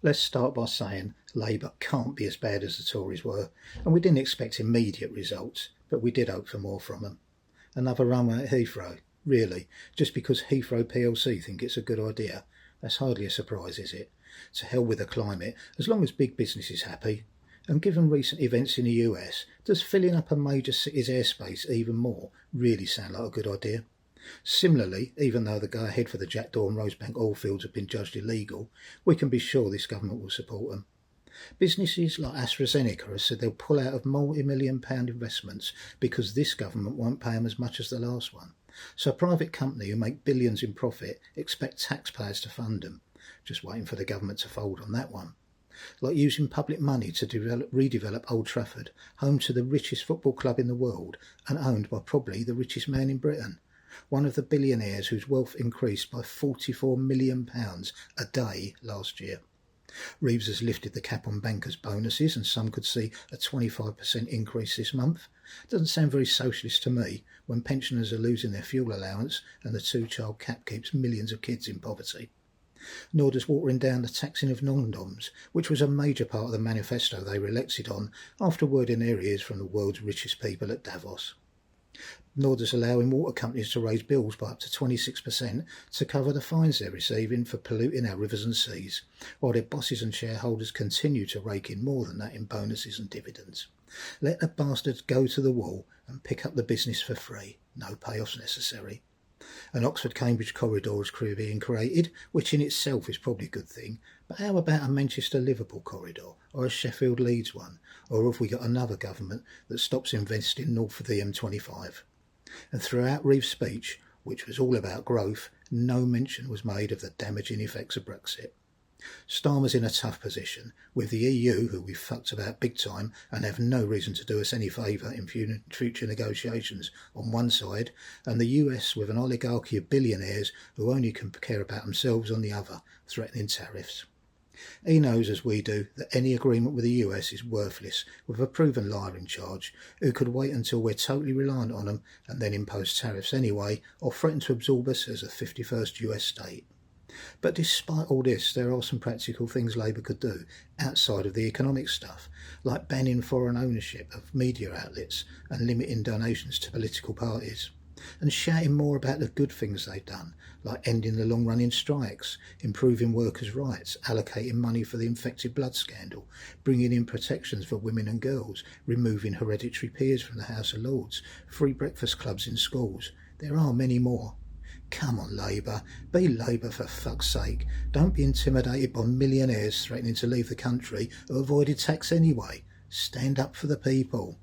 Let's start by saying Labour can't be as bad as the Tories were, and we didn't expect immediate results, but we did hope for more from them. Another runway at Heathrow? Really? Just because Heathrow plc think it's a good idea? That's hardly a surprise, is it? To hell with the climate, as long as big business is happy. And given recent events in the US, does filling up a major city's airspace even more really sound like a good idea? Similarly, even though the go-ahead for the Jackdaw and Rosebank oil fields have been judged illegal, we can be sure this government will support them. Businesses like AstraZeneca have said they'll pull out of multi-million-pound investments because this government won't pay them as much as the last one. So a private company who make billions in profit expect taxpayers to fund them. Just waiting for the government to fold on that one. Like using public money to redevelop Old Trafford, home to the richest football club in the world and owned by probably the richest man in Britain. One of the billionaires whose wealth increased by £44 million a day last year. Reeves has lifted the cap on bankers' bonuses and some could see a 25% increase this month. Doesn't sound very socialist to me when pensioners are losing their fuel allowance and the two-child cap keeps millions of kids in poverty. Nor does watering down the taxing of non-doms, which was a major part of the manifesto they were elected on after word in their ears from the world's richest people at Davos. Nor does allowing water companies to raise bills by up to 26% to cover the fines they're receiving for polluting our rivers and seas, while their bosses and shareholders continue to rake in more than that in bonuses and dividends. Let the bastards go to the wall and pick up the business for free, no payoffs necessary. An Oxford-Cambridge corridor is being created, which in itself is probably a good thing, but how about a Manchester-Liverpool corridor, or a Sheffield-Leeds one, or have we got another government that stops investing north of the M25? And throughout Reeves' speech, which was all about growth, no mention was made of the damaging effects of Brexit. Starmer's in a tough position, with the EU, who we've fucked about big time and have no reason to do us any favour in future negotiations, on one side, and the US with an oligarchy of billionaires who only can care about themselves on the other, threatening tariffs. He knows, as we do, that any agreement with the US is worthless, with a proven liar in charge, who could wait until we're totally reliant on them and then impose tariffs anyway, or threaten to absorb us as a 51st US state. But despite all this, there are some practical things Labour could do, outside of the economic stuff, like banning foreign ownership of media outlets and limiting donations to political parties, and shouting more about the good things they've done, like ending the long-running strikes, improving workers' rights, allocating money for the infected blood scandal, bringing in protections for women and girls, removing hereditary peers from the House of Lords, free breakfast clubs in schools. There are many more. Come on, Labour. Be Labour for fuck's sake. Don't be intimidated by millionaires threatening to leave the country who avoided tax anyway. Stand up for the people.